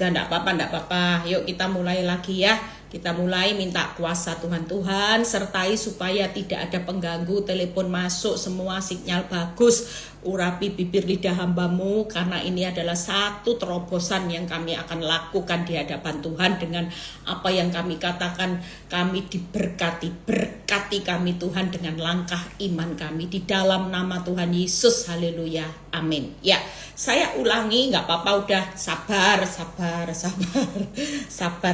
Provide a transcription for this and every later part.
Sudah enggak apa-apa. Yuk kita mulai lagi ya. Kita mulai minta kuasa Tuhan sertai supaya tidak ada pengganggu, telepon masuk, semua sinyal bagus. Urapi bibir lidah hambamu karena ini adalah satu terobosan yang kami akan lakukan di hadapan Tuhan dengan apa yang kami katakan. Kami diberkati, berkati kami Tuhan dengan langkah iman kami di dalam nama Tuhan Yesus. Haleluya, amin. Ya, saya ulangi, nggak apa-apa, udah sabar,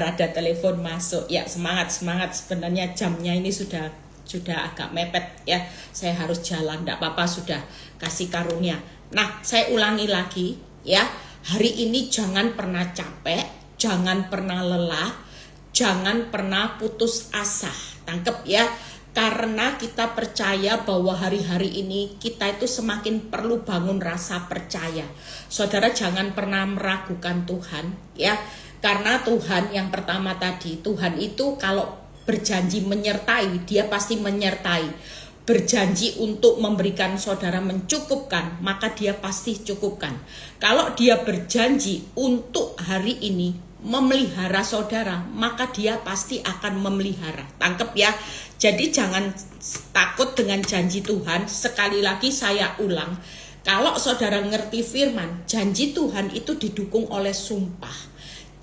ada telepon masuk. Ya, semangat. Sebenarnya jamnya ini sudah agak mepet ya. Saya harus jalan, enggak apa-apa, sudah kasih karunia. Nah, saya ulangi lagi ya. Hari ini jangan pernah capek, jangan pernah lelah, jangan pernah putus asa. Tangkep ya. Karena kita percaya bahwa hari-hari ini kita itu semakin perlu bangun rasa percaya. Saudara jangan pernah meragukan Tuhan ya. Karena Tuhan yang pertama tadi, Tuhan itu kalau berjanji menyertai, dia pasti menyertai. Berjanji untuk memberikan saudara mencukupkan, maka dia pasti cukupkan. Kalau dia berjanji untuk hari ini memelihara saudara, maka dia pasti akan memelihara. Tangkep ya. Jadi jangan takut dengan janji Tuhan. Sekali lagi saya ulang, kalau saudara ngerti firman, janji Tuhan itu didukung oleh sumpah.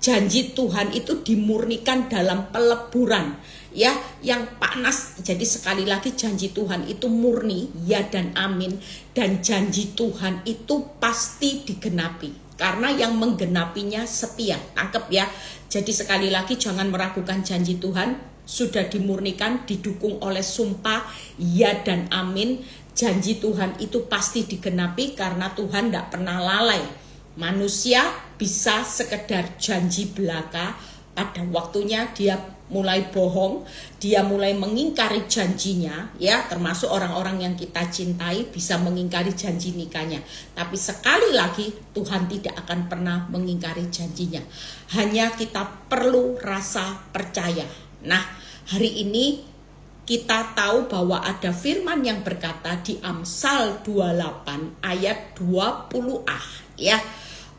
Janji Tuhan itu dimurnikan dalam peleburan ya, yang panas. Jadi sekali lagi janji Tuhan itu murni, ya dan amin. Dan janji Tuhan itu pasti digenapi karena yang menggenapinya setia. Tangkep ya. Jadi sekali lagi jangan meragukan janji Tuhan, sudah dimurnikan, didukung oleh sumpah, ya dan amin. Janji Tuhan itu pasti digenapi karena Tuhan tidak pernah lalai. Manusia bisa sekedar janji belaka, pada waktunya dia mulai bohong, dia mulai mengingkari janjinya ya, termasuk orang-orang yang kita cintai bisa mengingkari janji nikahnya. Tapi sekali lagi Tuhan tidak akan pernah mengingkari janjinya. Hanya kita perlu rasa percaya. Nah, hari ini kita tahu bahwa ada firman yang berkata di Amsal 28 ayat 20a ya.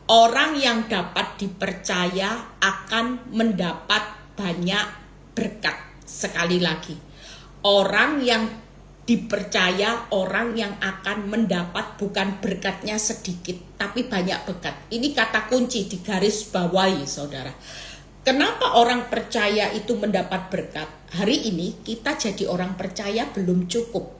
Orang yang dapat dipercaya akan mendapat banyak berkat. Sekali lagi, orang yang dipercaya, orang yang akan mendapat bukan berkatnya sedikit, tapi banyak berkat. Ini kata kunci di garis bawahi saudara. Kenapa orang percaya itu mendapat berkat? Hari ini kita jadi orang percaya belum cukup.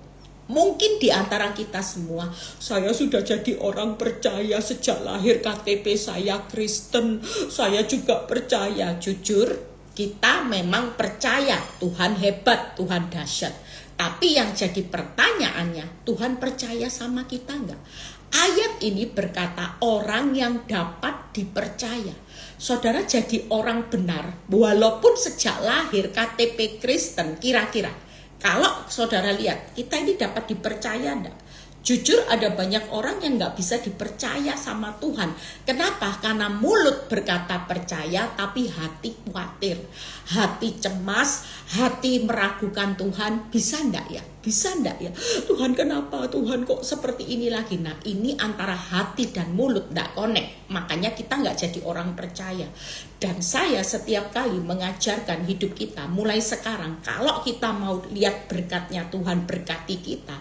Mungkin di antara kita semua, saya sudah jadi orang percaya sejak lahir, KTP saya Kristen, saya juga percaya. Jujur, kita memang percaya Tuhan hebat, Tuhan dahsyat. Tapi yang jadi pertanyaannya, Tuhan percaya sama kita enggak? Ayat ini berkata orang yang dapat dipercaya. Saudara jadi orang benar, walaupun sejak lahir KTP Kristen, kira-kira kalau saudara lihat, kita ini dapat dipercaya enggak? Jujur ada banyak orang yang enggak bisa dipercaya sama Tuhan. Kenapa? Karena mulut berkata percaya, tapi hati khawatir, hati cemas, hati meragukan Tuhan. Bisa enggak ya? Bisa enggak ya? Tuhan kenapa? Tuhan kok seperti ini lagi? Nah, ini antara hati dan mulut enggak connect. Makanya kita enggak jadi orang percaya. Dan saya setiap kali mengajarkan hidup kita mulai sekarang, kalau kita mau lihat berkatnya Tuhan berkati kita,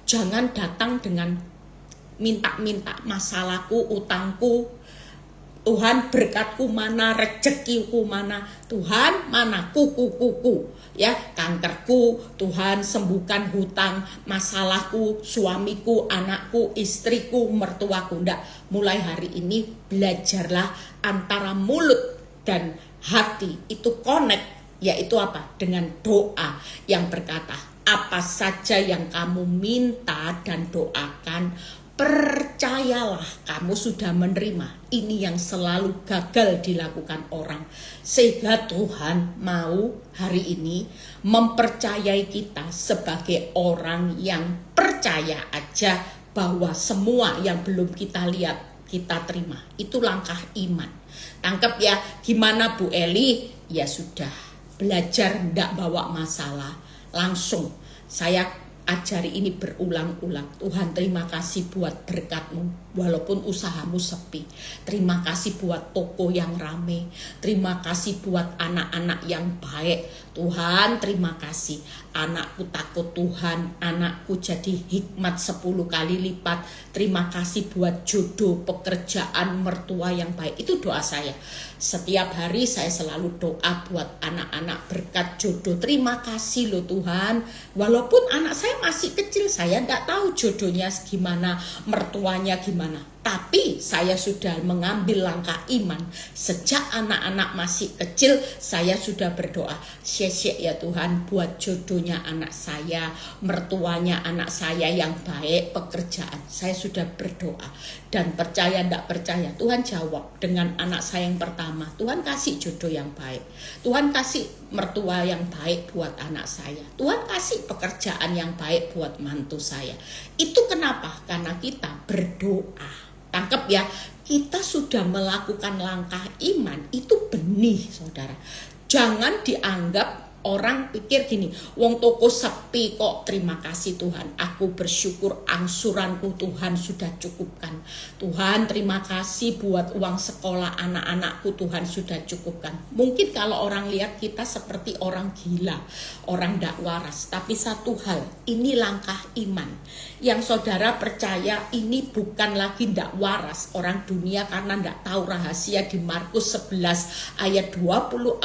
jangan datang dengan minta-minta masalahku, utangku, Tuhan berkatku mana, rezekiku mana, Tuhan mana kuku ya, kankerku, Tuhan sembuhkan hutang, masalahku, suamiku, anakku, istriku, mertuaku. Ndak, mulai hari ini belajarlah antara mulut dan hati itu connect, yaitu apa? Dengan doa yang berkata, apa saja yang kamu minta dan doakan, percayalah kamu sudah menerima. Ini yang selalu gagal dilakukan orang. Sehingga Tuhan mau hari ini mempercayai kita sebagai orang yang percaya aja bahwa semua yang belum kita lihat kita terima. Itu langkah iman. Tangkap ya, gimana Bu Eli? Ya sudah, belajar ndak bawa masalah. Langsung saya ajari ini berulang-ulang. Tuhan, terima kasih buat berkat-Mu walaupun usahamu sepi. Terima kasih buat toko yang rame. Terima kasih buat anak-anak yang baik. Tuhan, terima kasih. Anakku takut Tuhan, anakku jadi hikmat 10 kali lipat. Terima kasih buat jodoh, pekerjaan, mertua yang baik. Itu doa saya. Setiap hari saya selalu doa buat anak-anak berkat jodoh. Terima kasih loh Tuhan. Walaupun anak saya masih kecil, saya tidak tahu jodohnya gimana, mertuanya gimana. Tapi saya sudah mengambil langkah iman. Sejak anak-anak masih kecil, saya sudah berdoa. Syekh ya Tuhan, buat jodohnya anak saya, mertuanya anak saya yang baik, pekerjaan. Saya sudah berdoa. Dan percaya tidak percaya, Tuhan jawab dengan anak saya yang pertama. Tuhan kasih jodoh yang baik. Tuhan kasih mertua yang baik buat anak saya. Tuhan kasih pekerjaan yang baik buat mantu saya. Itu kenapa? Karena kita berdoa. Tangkap ya, kita sudah melakukan langkah iman, itu benih saudara. Jangan dianggap orang pikir gini, wong toko sepi kok, terima kasih Tuhan, aku bersyukur angsuranku Tuhan sudah cukupkan. Tuhan terima kasih buat uang sekolah anak-anakku Tuhan sudah cukupkan. Mungkin kalau orang lihat kita seperti orang gila, orang tidak waras. Tapi satu hal, ini langkah iman. Yang saudara percaya ini bukan lagi tidak waras orang dunia karena tidak tahu rahasia di Markus 11 ayat 24.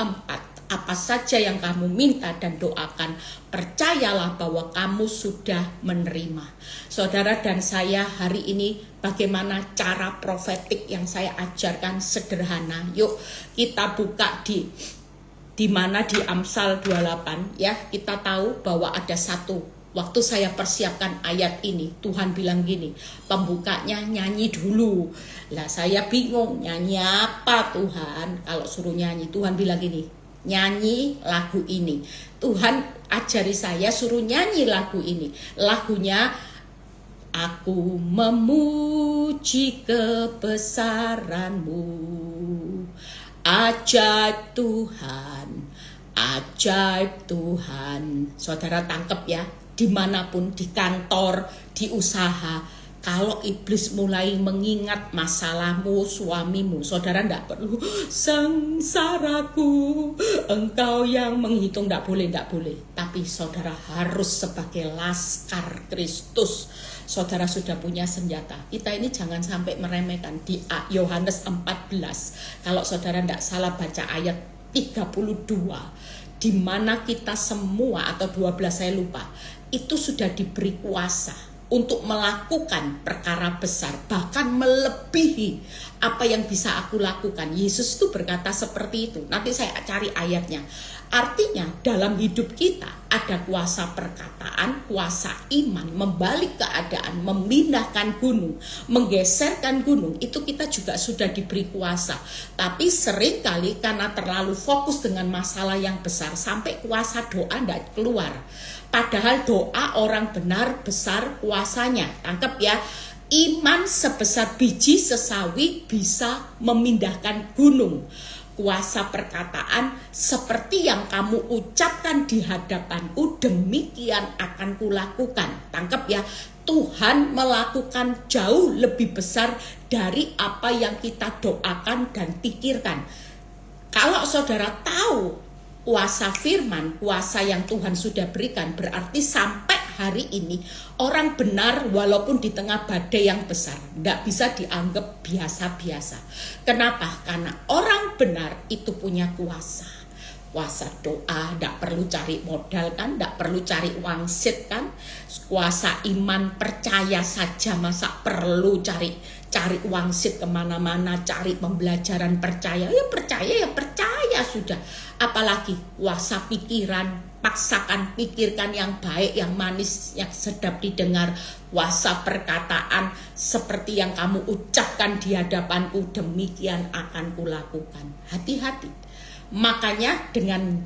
Apa saja yang kamu minta dan doakan, percayalah bahwa kamu sudah menerima. Saudara dan saya hari ini bagaimana cara profetik yang saya ajarkan sederhana. Yuk kita buka di mana di Amsal 28 ya. Kita tahu bahwa ada satu. Waktu saya persiapkan ayat ini, Tuhan bilang gini, pembukanya nyanyi dulu. Lah saya bingung, nyanyi apa Tuhan? Kalau suruh nyanyi, Tuhan bilang gini, nyanyi lagu ini. Tuhan ajari saya suruh nyanyi lagu ini. Lagunya, aku memuji kebesaran-Mu, ajaib Tuhan, ajaib Tuhan. Saudara tangkap ya, dimanapun, di kantor, di usaha, kalau iblis mulai mengingat masalahmu, suamimu, saudara tidak perlu sengsaraku, engkau yang menghitung, tidak boleh. Tapi saudara harus sebagai laskar Kristus. Saudara sudah punya senjata. Kita ini jangan sampai meremehkan. Di Yohanes 14, kalau saudara tidak salah baca ayat 32, di mana kita semua, atau 12 saya lupa, itu sudah diberi kuasa untuk melakukan perkara besar, bahkan melebihi apa yang bisa aku lakukan. Yesus itu berkata seperti itu. Nanti saya cari ayatnya. Artinya dalam hidup kita ada kuasa perkataan, kuasa iman, membalik keadaan, memindahkan gunung, menggeserkan gunung. Itu kita juga sudah diberi kuasa. Tapi seringkali karena terlalu fokus dengan masalah yang besar, sampai kuasa doa tidak keluar. Padahal doa orang benar besar kuasanya. Tangkap ya, iman sebesar biji sesawi bisa memindahkan gunung. Kuasa perkataan, seperti yang kamu ucapkan di hadapanku, demikian akan kulakukan. Tangkap ya, Tuhan melakukan jauh lebih besar dari apa yang kita doakan dan pikirkan. Kalau saudara tahu kuasa firman, kuasa yang Tuhan sudah berikan, berarti sampai hari ini orang benar walaupun di tengah badai yang besar tidak bisa dianggap biasa-biasa. Kenapa? Karena orang benar itu punya kuasa. Kuasa doa, tidak perlu cari modal kan, tidak perlu cari wangsit kan. Kuasa iman, percaya saja, masa perlu cari wangsit kemana-mana, cari pembelajaran percaya. Ya percaya sudah. Apalagi kuasa pikiran, paksakan pikirkan yang baik, yang manis, yang sedap didengar. Kuasa perkataan, seperti yang kamu ucapkan di hadapanku, demikian akan kulakukan. Hati-hati. Makanya dengan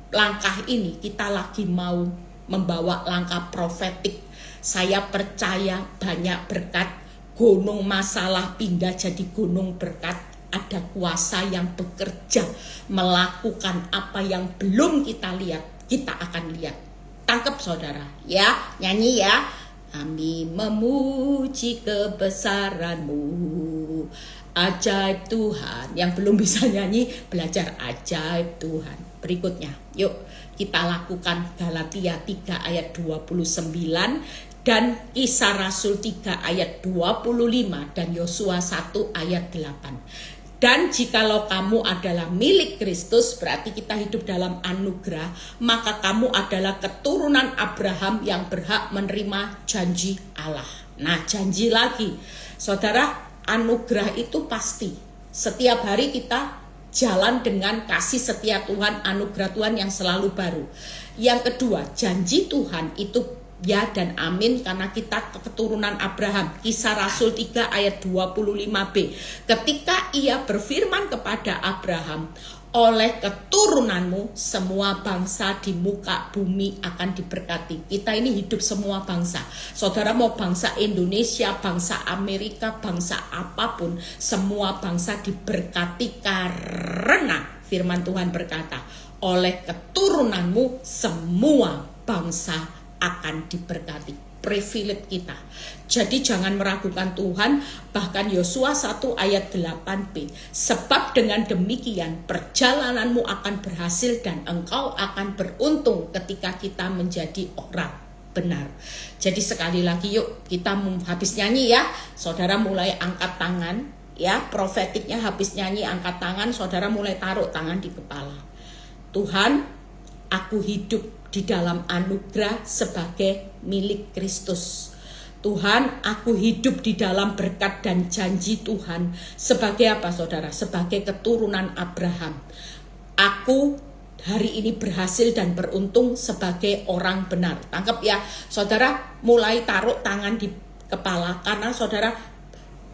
langkah ini kita lagi mau membawa langkah profetik. Saya percaya banyak berkat, gunung masalah pindah jadi gunung berkat. Ada kuasa yang bekerja melakukan apa yang belum kita lihat, kita akan lihat. Tangkep saudara, ya, nyanyi ya. Kami memuji kebesaran-Mu, ajaib Tuhan. Yang belum bisa nyanyi, belajar ajaib Tuhan. Berikutnya, yuk kita lakukan Galatia 3 ayat 29 dan Kisah Rasul 3 ayat 25 dan Yosua 1 ayat 8. Dan jikalau kamu adalah milik Kristus, berarti kita hidup dalam anugerah, maka kamu adalah keturunan Abraham yang berhak menerima janji Allah. Nah, janji lagi, saudara, anugerah itu pasti. Setiap hari kita jalan dengan kasih setia Tuhan, anugerah Tuhan yang selalu baru. Yang kedua, janji Tuhan itu ya dan amin karena kita keturunan Abraham. Kisah Rasul 3 ayat 25b. Ketika ia berfirman kepada Abraham, oleh keturunanmu semua bangsa di muka bumi akan diberkati. Kita ini hidup semua bangsa. Saudara mau bangsa Indonesia, bangsa Amerika, bangsa apapun, semua bangsa diberkati karena firman Tuhan berkata, oleh keturunanmu semua bangsa akan diberkati. Privilege kita. Jadi jangan meragukan Tuhan. Bahkan Yosua 1 ayat 8b. Sebab dengan demikian perjalananmu akan berhasil dan engkau akan beruntung ketika kita menjadi orang benar. Jadi sekali lagi yuk kita habis nyanyi ya. Saudara mulai angkat tangan ya. Profetiknya habis nyanyi angkat tangan. Saudara mulai taruh tangan di kepala. Tuhan, aku hidup di dalam anugerah sebagai milik Kristus. Tuhan, aku hidup di dalam berkat dan janji Tuhan. Sebagai apa saudara? Sebagai keturunan Abraham. Aku hari ini berhasil dan beruntung sebagai orang benar. Tangkap ya saudara, mulai taruh tangan di kepala karena saudara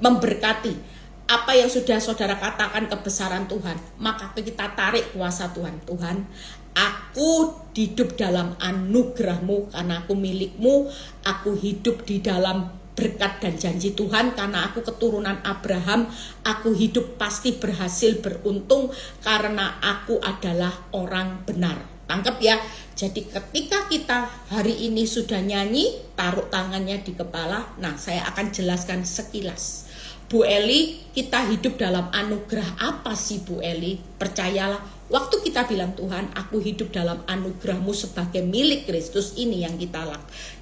memberkati apa yang sudah saudara katakan kebesaran Tuhan. Maka kita tarik kuasa Tuhan. Tuhan, aku hidup dalam anugerah-Mu karena aku milik-Mu. Aku hidup di dalam berkat dan janji Tuhan karena aku keturunan Abraham. Aku hidup pasti berhasil beruntung karena aku adalah orang benar. Tangkap ya. Jadi ketika kita hari ini sudah nyanyi, taruh tangannya di kepala. Nah, saya akan jelaskan sekilas. Bu Eli, kita hidup dalam anugerah apa sih Bu Eli? Percayalah, waktu kita bilang Tuhan, aku hidup dalam anugerah-Mu sebagai milik Kristus, ini yang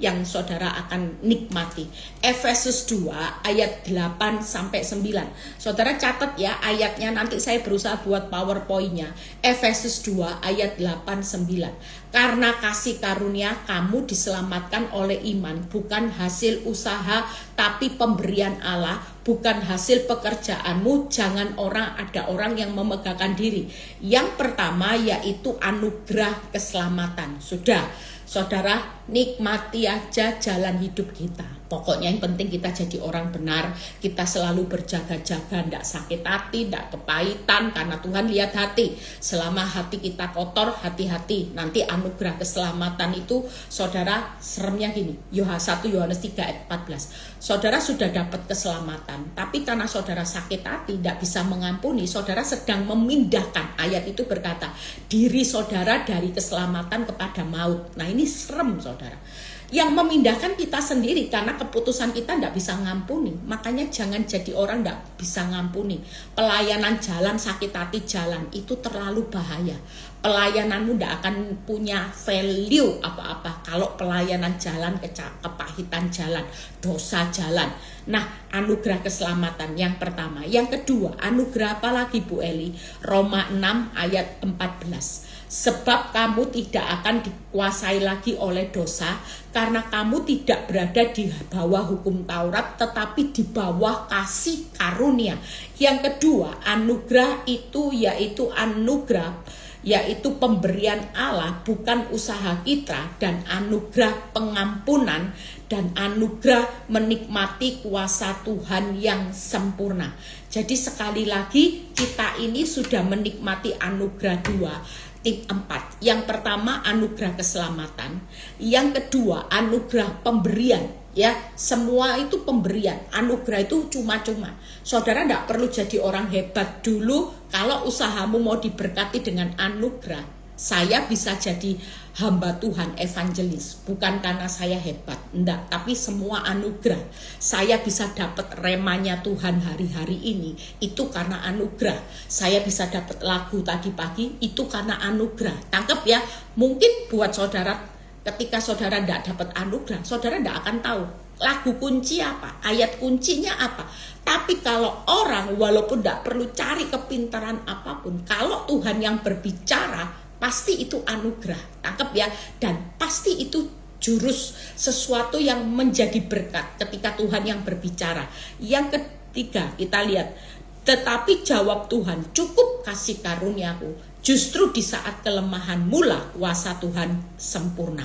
yang saudara akan nikmati. Efesus 2 ayat 8 sampai 9. Saudara catat ya ayatnya, nanti saya berusaha buat PowerPoint-nya. Efesus 2 ayat 8 9. Karena kasih karunia kamu diselamatkan oleh iman, bukan hasil usaha tapi pemberian Allah, bukan hasil pekerjaanmu. Jangan ada orang yang memegahkan diri. Yang pertama yaitu anugerah keselamatan. Sudah, saudara nikmati aja jalan hidup kita. Pokoknya yang penting kita jadi orang benar. Kita selalu berjaga-jaga, tidak sakit hati, tidak kepahitan. Karena Tuhan lihat hati. Selama hati kita kotor, hati-hati. Nanti anugerah keselamatan itu, saudara, seremnya gini. 1 Yohanes 3 ayat 14. Saudara sudah dapat keselamatan. Tapi karena saudara sakit hati, tidak bisa mengampuni. Saudara sedang memindahkan. Ayat itu berkata, diri saudara dari keselamatan kepada maut. Nah ini serem saudara. Yang memindahkan kita sendiri karena keputusan kita tidak bisa ngampuni. Makanya jangan jadi orang tidak bisa ngampuni. Pelayanan jalan, sakit hati jalan, itu terlalu bahaya. Pelayananmu tidak akan punya value apa-apa kalau pelayanan jalan, kepahitan jalan, dosa jalan. Nah, anugerah keselamatan yang pertama. Yang kedua, anugerah apa lagi Bu Eli? Roma 6 ayat 14. Sebab kamu tidak akan dikuasai lagi oleh dosa, karena kamu tidak berada di bawah hukum Taurat, tetapi di bawah kasih karunia. Yang kedua, anugerah itu yaitu anugerah, yaitu pemberian Allah, bukan usaha kita, dan anugerah pengampunan, dan anugerah menikmati kuasa Tuhan yang sempurna. Jadi sekali lagi kita ini sudah menikmati anugerah 2. Tip 4. Yang pertama anugerah keselamatan. Yang kedua anugerah pemberian. Ya, semua itu pemberian. Anugerah itu cuma-cuma. Saudara tidak perlu jadi orang hebat dulu. Kalau usahamu mau diberkati dengan anugerah, saya bisa jadi hamba Tuhan evangelis, bukan karena saya hebat, enggak, tapi semua anugerah. Saya bisa dapat remanya Tuhan hari-hari ini, itu karena anugerah. Saya bisa dapat lagu tadi pagi, itu karena anugerah. Tangkap ya, mungkin buat saudara, ketika saudara enggak dapat anugerah, saudara enggak akan tahu lagu kunci apa, ayat kuncinya apa. Tapi kalau orang walaupun tidak perlu cari kepintaran apapun, kalau Tuhan yang berbicara, pasti itu anugerah. Tangkap ya, dan pasti itu jurus sesuatu yang menjadi berkat ketika Tuhan yang berbicara. Yang ketiga, kita lihat, tetapi jawab Tuhan, cukup kasih karuniaku, justru di saat kelemahan mula kuasa Tuhan sempurna.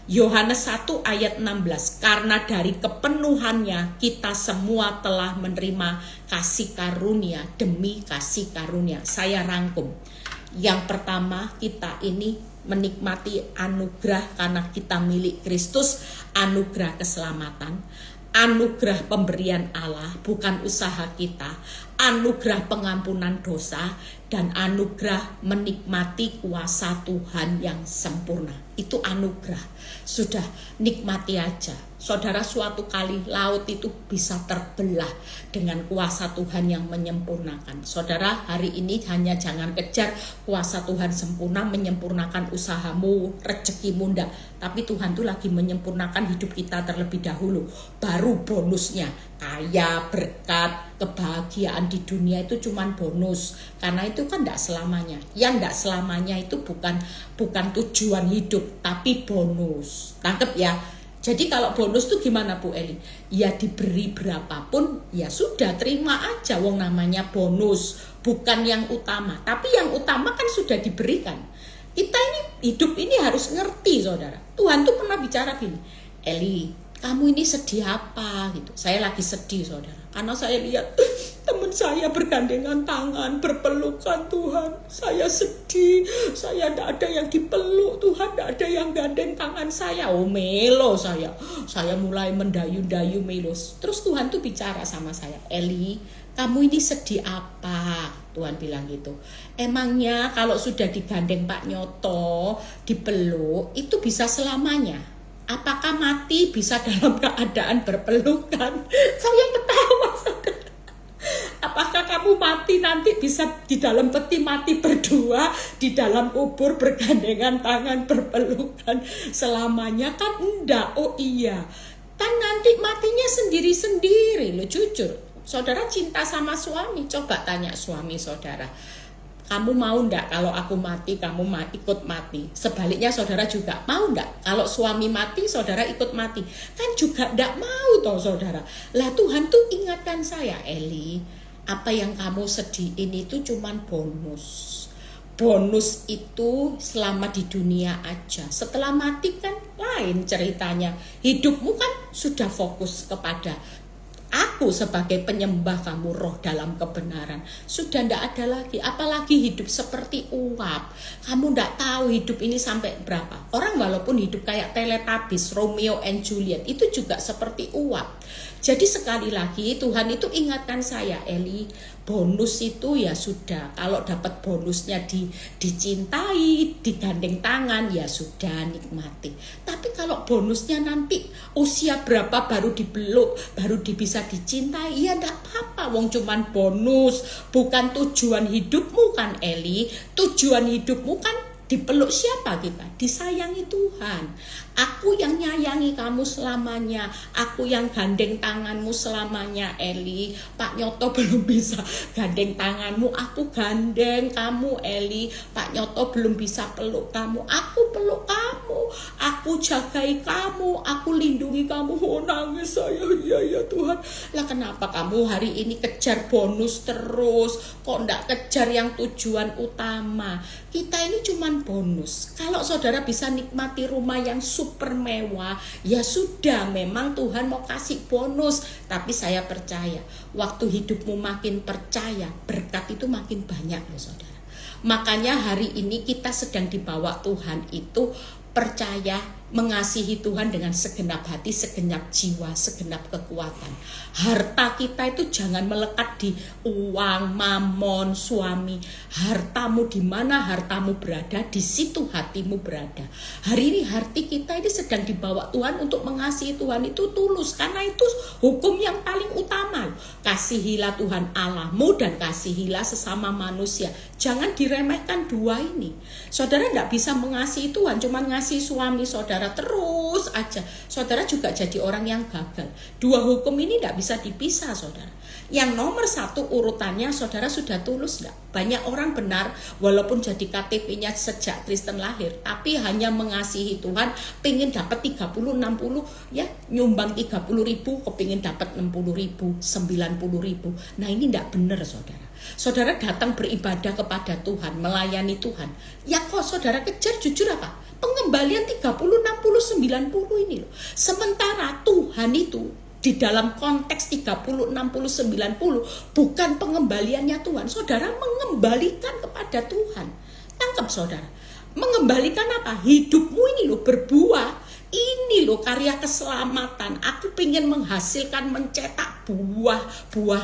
Yohanes 1 ayat 16, karena dari kepenuhannya kita semua telah menerima kasih karunia demi kasih karunia. Saya rangkum. Yang pertama, kita ini menikmati anugerah karena kita milik Kristus, anugerah keselamatan, anugerah pemberian Allah, bukan usaha kita, anugerah pengampunan dosa, dan anugerah menikmati kuasa Tuhan yang sempurna. Itu anugerah. Sudah, nikmati aja. Saudara, suatu kali laut itu bisa terbelah dengan kuasa Tuhan yang menyempurnakan. Saudara, hari ini hanya jangan kejar kuasa Tuhan sempurna, menyempurnakan usahamu, rezekimu, enggak. Tapi Tuhan tuh lagi menyempurnakan hidup kita terlebih dahulu. Baru bonusnya, kaya, berkat, kebahagiaan di dunia itu cuman bonus. Karena itu kan enggak selamanya. Yang enggak selamanya itu bukan tujuan hidup, tapi bonus. Tangkep ya. Jadi kalau bonus tuh gimana Bu Eli? Ya diberi berapapun, ya sudah terima aja, wong namanya bonus, bukan yang utama. Tapi yang utama kan sudah diberikan. Kita ini hidup ini harus ngerti, saudara. Tuhan tuh pernah bicara gini, Eli, kamu ini sedih apa? Gitu. Saya lagi sedih, saudara, karena saya lihat teman saya bergandengan tangan, berpelukan. Tuhan, saya sedih, saya tidak ada yang dipeluk. Tuhan, tidak ada yang gandeng tangan saya. Oh melo saya mulai mendayu-dayu melo. Terus Tuhan tuh bicara sama saya, Eli, kamu ini sedih apa? Tuhan bilang gitu. Emangnya kalau sudah digandeng Pak Nyoto, dipeluk, itu bisa selamanya? Apakah mati bisa dalam keadaan berpelukan? Saya ketawa, saudara. Apakah kamu mati nanti bisa di dalam peti mati berdua, di dalam kubur bergandengan tangan, berpelukan selamanya? Kan enggak. Oh iya, kan nanti matinya sendiri-sendiri loh. Jujur, saudara cinta sama suami, coba tanya suami saudara, kamu mau enggak kalau aku mati, kamu ikut mati? Sebaliknya saudara juga mau enggak kalau suami mati, saudara ikut mati? Kan juga enggak mau toh saudara. Lah Tuhan tuh ingatkan saya, Eli, apa yang kamu sedihin itu cuman bonus. Bonus itu selama di dunia aja. Setelah mati kan lain ceritanya. Hidupmu kan sudah fokus kepada aku sebagai penyembah kamu, roh dalam kebenaran. Sudah tidak ada lagi. Apalagi hidup seperti uap. Kamu tidak tahu hidup ini sampai berapa. Orang walaupun hidup kayak Teletubbies, Romeo and Juliet, itu juga seperti uap. Jadi sekali lagi Tuhan itu ingatkan saya, Eli, bonus itu ya sudah. Kalau dapat bonusnya dicintai, digandeng tangan, ya sudah, nikmati. Tapi kalau bonusnya nanti usia berapa baru dipeluk, baru bisa dicintai, ya enggak apa-apa. Wong cuman bonus, bukan tujuan hidupmu kan, Eli. Tujuan hidupmu kan dipeluk siapa kita? Disayangi Tuhan. Aku yang nyayangi kamu selamanya. Aku yang gandeng tanganmu selamanya, Eli. Pak Nyoto belum bisa gandeng tanganmu, aku gandeng kamu, Eli. Pak Nyoto belum bisa peluk kamu, aku peluk kamu. Aku jagai kamu, aku lindungi kamu. Oh nangis saya, iya Tuhan. Lah kenapa kamu hari ini kejar bonus terus? Kok enggak kejar yang tujuan utama? Kita ini cuman bonus. Kalau saudara bisa nikmati rumah yang super mewah, ya sudah, memang Tuhan mau kasih bonus. Tapi saya percaya, waktu hidupmu makin percaya, berkat itu makin banyak loh saudara. Makanya hari ini kita sedang dibawa Tuhan itu percaya mengasihi Tuhan dengan segenap hati, segenap jiwa, segenap kekuatan. Harta kita itu jangan melekat di uang, mamon, suami. Hartamu di mana hartamu berada, di situ hatimu berada. Hari ini hati kita ini sedang dibawa Tuhan untuk mengasihi Tuhan itu tulus, karena itu hukum yang paling utama. Kasihilah Tuhan Allahmu dan kasihilah sesama manusia. Jangan diremehkan dua ini. Saudara tidak bisa mengasihi Tuhan cuma ngasihi suami saudara terus aja. Saudara juga jadi orang yang gagal. Dua hukum ini tidak bisa dipisah, saudara. Yang nomor satu urutannya, saudara sudah tulus enggak? Banyak orang benar walaupun jadi KTP-nya sejak Kristen lahir, tapi hanya mengasihi Tuhan, pengen dapat 30, 60, ya nyumbang 30.000, kepingin dapat 60.000, 90.000. Nah ini tidak benar, saudara. Saudara datang beribadah kepada Tuhan, melayani Tuhan. Ya kok saudara kejar jujur apa? Pengembalian 30, 60, 90 ini loh. Sementara Tuhan itu di dalam konteks 30, 60, 90 bukan pengembaliannya Tuhan. Saudara mengembalikan kepada Tuhan. Tangkap saudara. Mengembalikan apa? Hidupmu ini loh berbuah. Ini loh karya keselamatan. Aku pengen menghasilkan, mencetak buah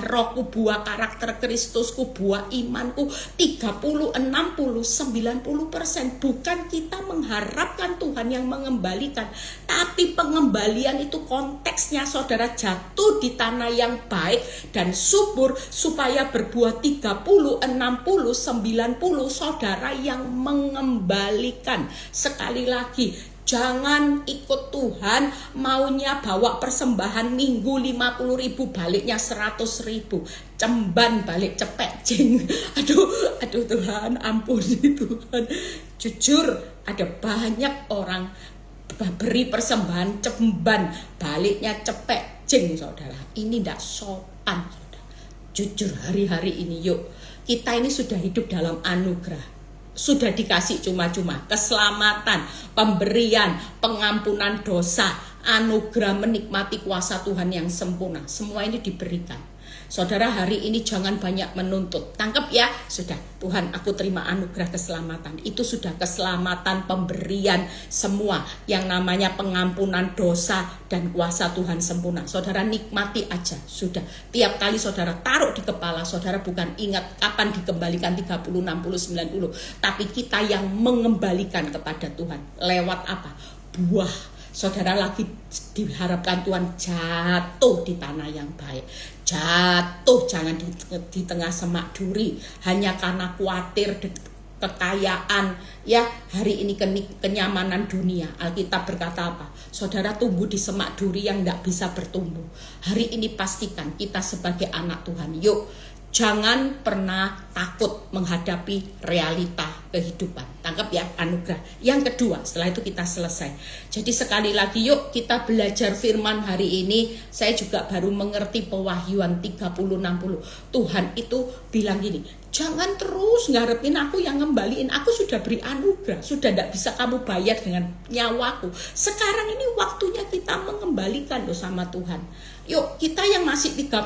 rohku, buah karakter Kristusku, buah imanku 30, 60, 90%. Bukan kita mengharapkan Tuhan yang mengembalikan, tapi pengembalian itu konteksnya saudara jatuh di tanah yang baik dan subur supaya berbuah 30, 60, 90. Saudara yang mengembalikan. Sekali lagi, jangan ikut Tuhan maunya bawa persembahan minggu 50.000 baliknya 100.000. Cemban balik cepek jing. Aduh Tuhan, ampuni Tuhan. Jujur ada banyak orang beri persembahan cemban baliknya cepek jing, saudara. Ini tidak sopan, saudara. Jujur hari-hari ini yuk, kita ini sudah hidup dalam anugerah. Sudah dikasih cuma-cuma keselamatan, pemberian, pengampunan dosa, anugerah, menikmati kuasa Tuhan yang sempurna. Semua ini diberikan. Saudara hari ini jangan banyak menuntut. Tangkap ya, sudah Tuhan aku terima anugerah keselamatan. Itu sudah keselamatan, pemberian, semua yang namanya pengampunan dosa dan kuasa Tuhan sempurna. Saudara nikmati aja, sudah. Tiap kali saudara taruh di kepala saudara bukan ingat kapan dikembalikan 30, 60, 90. Tapi kita yang mengembalikan kepada Tuhan. Lewat apa? Buah. Saudara lagi diharapkan Tuhan jatuh di tanah yang baik. Jatuh jangan di tengah semak duri hanya karena khawatir kekayaan ya hari ini kenyamanan dunia. Alkitab berkata apa? Saudara tumbuh di semak duri yang tidak bisa bertumbuh. Hari ini pastikan kita sebagai anak Tuhan, yuk jangan pernah takut menghadapi realita kehidupan. Tangkap ya, anugerah. Yang kedua, setelah itu kita selesai. Jadi sekali lagi yuk kita belajar firman hari ini. Saya juga baru mengerti pewahyuan 30-60. Tuhan itu bilang gini, jangan terus ngarepin aku yang ngembaliin. Aku sudah beri anugerah, sudah tidak bisa kamu bayar dengan nyawaku. Sekarang ini waktunya kita mengembalikan loh sama Tuhan. Yuk kita yang masih 30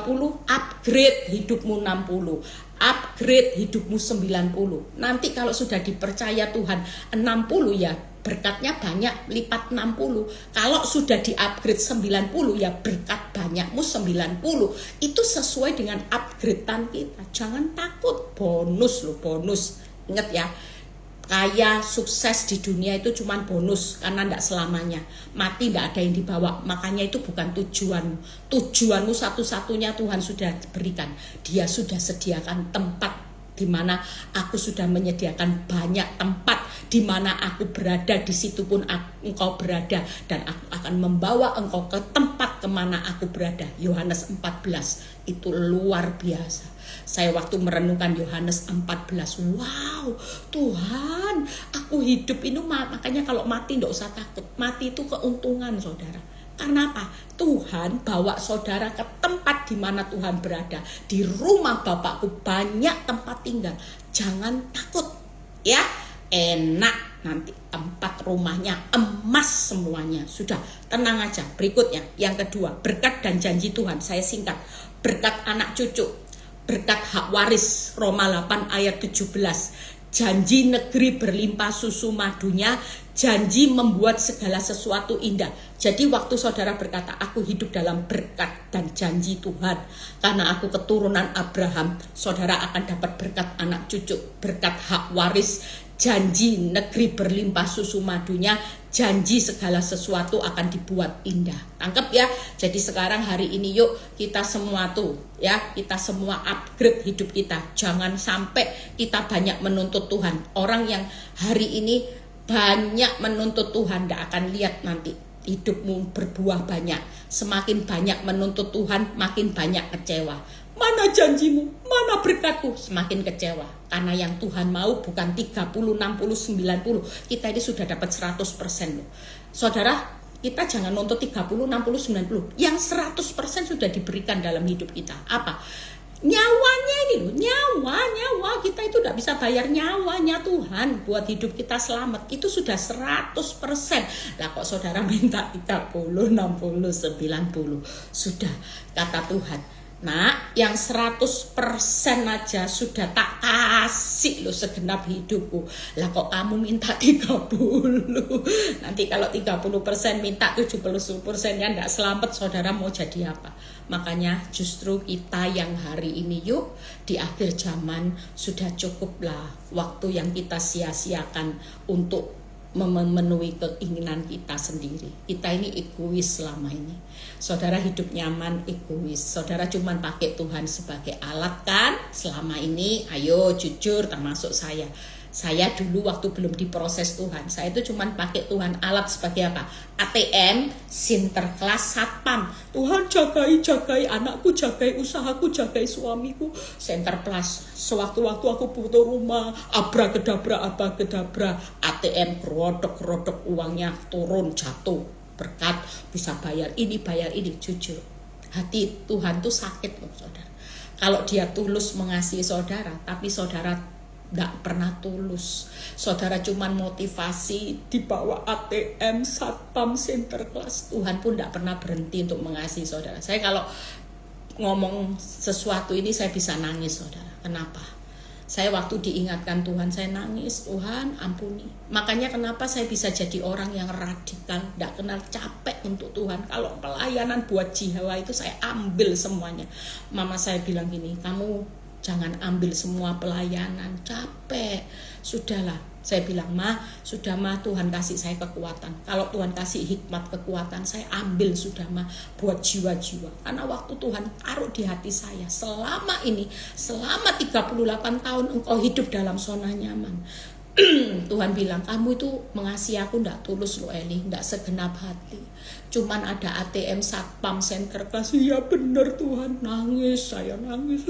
upgrade hidupmu 60, upgrade hidupmu 90. Nanti kalau sudah dipercaya Tuhan 60 ya berkatnya banyak lipat 60. Kalau sudah di upgrade 90 ya berkat banyakmu 90. Itu sesuai dengan upgradean kita. Jangan takut, bonus loh, bonus. Ingat ya, kaya, sukses di dunia itu cuma bonus karena tidak selamanya. Mati tidak ada yang dibawa. Makanya itu bukan tujuanmu. Tujuanmu satu-satunya Tuhan sudah berikan. Dia sudah sediakan tempat di mana aku sudah menyediakan banyak tempat di mana aku berada, di situ pun engkau berada dan aku akan membawa engkau ke tempat kemana aku berada. Yohanes 14 itu luar biasa. Saya waktu merenungkan Yohanes 14, wow Tuhan aku hidup ini makanya kalau mati tidak usah takut. Mati itu keuntungan saudara. Karena apa? Tuhan bawa saudara ke tempat di mana Tuhan berada. Di rumah Bapakku banyak tempat tinggal. Jangan takut ya. Enak nanti tempat rumahnya emas semuanya. Sudah tenang aja. Berikutnya yang kedua, berkat dan janji Tuhan. Saya singkat. Berkat anak cucu, berkat hak waris, Roma 8 ayat 17. Janji negeri berlimpah susu madunya, Janji membuat segala sesuatu indah. Jadi waktu saudara berkata, aku hidup dalam berkat dan janji Tuhan, karena aku keturunan Abraham, saudara akan dapat berkat anak cucu, berkat hak waris, janji negeri berlimpah susu madunya, janji segala sesuatu akan dibuat indah. Tangkep ya. Jadi sekarang hari ini yuk kita semua tuh ya, kita semua upgrade hidup kita. Jangan sampai kita banyak menuntut Tuhan. Orang yang hari ini banyak menuntut Tuhan gak akan lihat nanti hidupmu berbuah banyak. Semakin banyak menuntut Tuhan, makin banyak kecewa. Mana janjimu? Mana berkatku? Semakin kecewa. Karena yang Tuhan mau bukan 30, 60, 90. Kita ini sudah dapat 100% loh. Saudara, kita jangan nuntut 30, 60, 90. Yang 100% sudah diberikan dalam hidup kita. Apa? Nyawanya ini loh, nyawa kita itu tidak bisa bayar nyawanya Tuhan buat hidup kita selamat. Itu sudah 100%. Lah kok saudara minta 30, 60, 90. Sudah kata Tuhan, nah yang 100% aja sudah tak kasih lo segenap hidupku. Lah kok kamu minta 30? Nanti kalau 30% minta 70% ya enggak selamat, saudara mau jadi apa? Makanya justru kita yang hari ini yuk di akhir zaman sudah cukuplah waktu yang kita sia-siakan untuk memenuhi keinginan kita sendiri. Kita ini egois selama ini. Saudara hidup nyaman egois. Saudara cuma pakai Tuhan sebagai alat kan selama ini. Ayo jujur, termasuk saya. Saya dulu waktu belum diproses Tuhan, saya itu cuma pakai Tuhan alat sebagai apa? ATM, Sinterklas, satpam. Tuhan jagai anakku, jagai usahaku, jagai suamiku. Sinterklas, sewaktu-waktu aku butuh rumah, abrakadabra, ATM kerodok uangnya turun jatuh, berkat bisa bayar ini jujur. Hati Tuhan tuh sakit loh saudara. Kalau dia tulus mengasihi saudara, tapi saudara tidak pernah tulus. Saudara cuman motivasi di bawah ATM, satpam, Sinterklas. Tuhan pun tidak pernah berhenti untuk mengasihi saudara. Saya kalau ngomong sesuatu ini saya bisa nangis saudara. Kenapa? Saya waktu diingatkan Tuhan saya nangis. Tuhan ampuni. Makanya kenapa saya bisa jadi orang yang radikal, tidak kenal capek untuk Tuhan. Kalau pelayanan buat jiwa itu saya ambil semuanya. Mama saya bilang gini, kamu jangan ambil semua pelayanan, capek. Sudahlah, saya bilang, sudah Tuhan kasih saya kekuatan. Kalau Tuhan kasih hikmat kekuatan, saya ambil sudah buat jiwa-jiwa. Karena waktu Tuhan taruh di hati saya, selama 38 tahun engkau hidup dalam zona nyaman. Tuhan bilang, kamu itu mengasihi aku tidak tulus loh Eli, tidak segenap hati. Cuman ada ATM, satpam, Sinterklas. Iya benar Tuhan, saya nangis.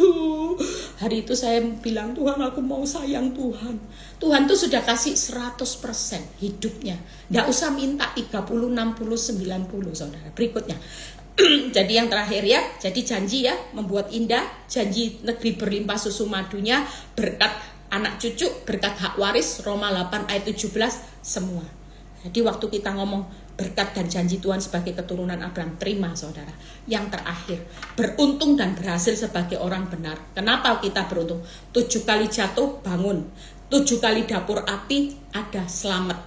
Hari itu saya bilang, Tuhan aku mau sayang Tuhan. Tuhan tuh sudah kasih 100% hidupnya. Tidak usah minta 30, 60, 90 saudara. Berikutnya. Jadi yang terakhir ya, jadi janji ya, membuat indah, janji negeri berlimpah susu madunya, berkat anak cucu, berkat hak waris, Roma 8 ayat 17, semua. Jadi waktu kita ngomong berkat dan janji Tuhan sebagai keturunan Abraham, terima saudara. Yang terakhir, beruntung dan berhasil sebagai orang benar. Kenapa kita beruntung? 7 kali jatuh, bangun. 7 kali dapur api, ada selamat.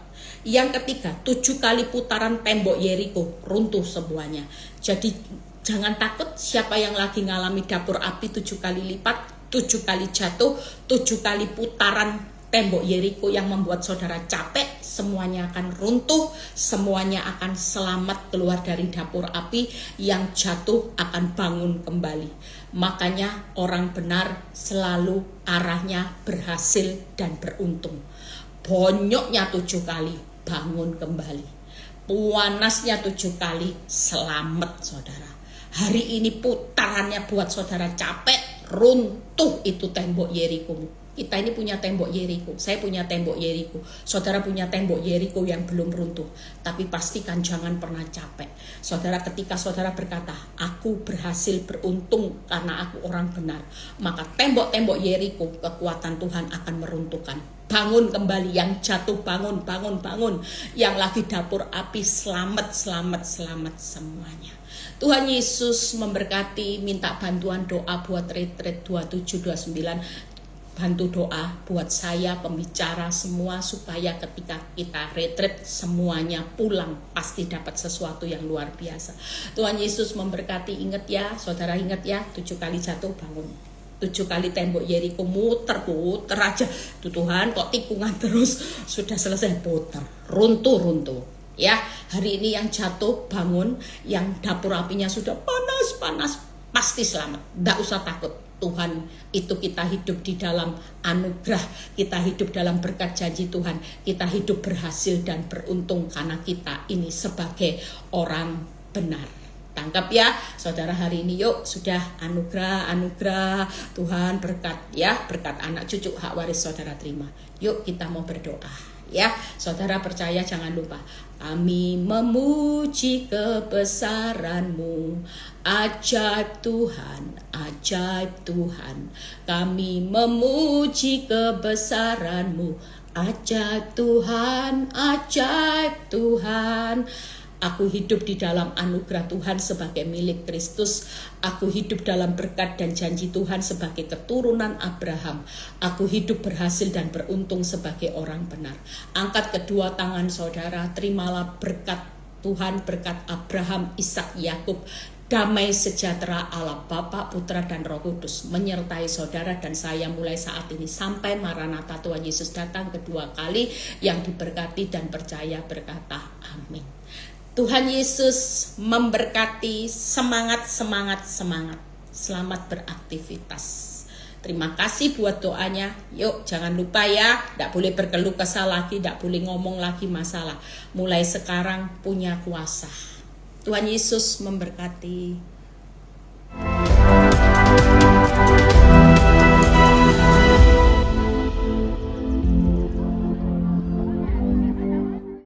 Yang ketiga, 7 kali putaran tembok Yeriko, runtuh semuanya. Jadi jangan takut siapa yang lagi ngalami dapur api 7 kali lipat, 7 kali jatuh, 7 kali putaran tembok Yeriko yang membuat saudara capek, semuanya akan runtuh, semuanya akan selamat keluar dari dapur api, yang jatuh akan bangun kembali. Makanya orang benar selalu arahnya berhasil dan beruntung. Bonyoknya 7 kali, bangun kembali. Puanasnya 7 kali, selamat saudara. Hari ini putarannya buat saudara capek, runtuh itu tembok Yeriko. Kita ini punya tembok Yeriko. Saya punya tembok Yeriko. Saudara punya tembok Yeriko yang belum runtuh. Tapi pastikan jangan pernah capek. Saudara, ketika saudara berkata, aku berhasil beruntung karena aku orang benar, maka tembok-tembok Yeriko, kekuatan Tuhan akan meruntuhkan. Bangun kembali, yang jatuh bangun. Yang lagi dapur api selamat semuanya. Tuhan Yesus memberkati. Minta bantuan doa buat retreat 27-29. bantu doa buat saya, pembicara semua, supaya ketika kita retreat semuanya pulang pasti dapat sesuatu yang luar biasa. Tuhan Yesus memberkati. Ingat ya, saudara, ingat ya, 7 kali jatuh bangun, 7 kali tembok Yeriko muter-puter aja. Tuh Tuhan, kok tikungan terus, sudah selesai putar, runtuh. Ya, hari ini yang jatuh bangun, yang dapur apinya sudah panas, pasti selamat. Nggak usah takut. Tuhan itu, kita hidup di dalam anugerah, kita hidup dalam berkat janji Tuhan, kita hidup berhasil dan beruntung karena kita ini sebagai orang benar. Tangkap ya saudara, hari ini yuk, sudah anugerah Tuhan, berkat ya, berkat anak cucu hak waris saudara terima. Yuk kita mau berdoa ya. Saudara percaya, jangan lupa, kami memuji kebesaran-Mu, ajaib Tuhan, ajaib Tuhan. Kami memuji kebesaran-Mu, ajaib Tuhan, ajaib Tuhan. Aku hidup di dalam anugerah Tuhan sebagai milik Kristus. Aku hidup dalam berkat dan janji Tuhan sebagai keturunan Abraham. Aku hidup berhasil dan beruntung sebagai orang benar. Angkat kedua tangan saudara, terimalah berkat Tuhan, berkat Abraham, Ishak, Yakub. Damai sejahtera Allah Bapa, Putra dan Roh Kudus menyertai saudara dan saya mulai saat ini sampai Maranatha Tuhan Yesus datang kedua kali. Yang diberkati dan percaya berkata amin. Tuhan Yesus memberkati. Semangat. Selamat beraktivitas. Terima kasih buat doanya. Yuk jangan lupa ya, tidak boleh berkeluh kesah lagi, tidak boleh ngomong lagi masalah. Mulai sekarang punya kuasa. Tuhan Yesus memberkati.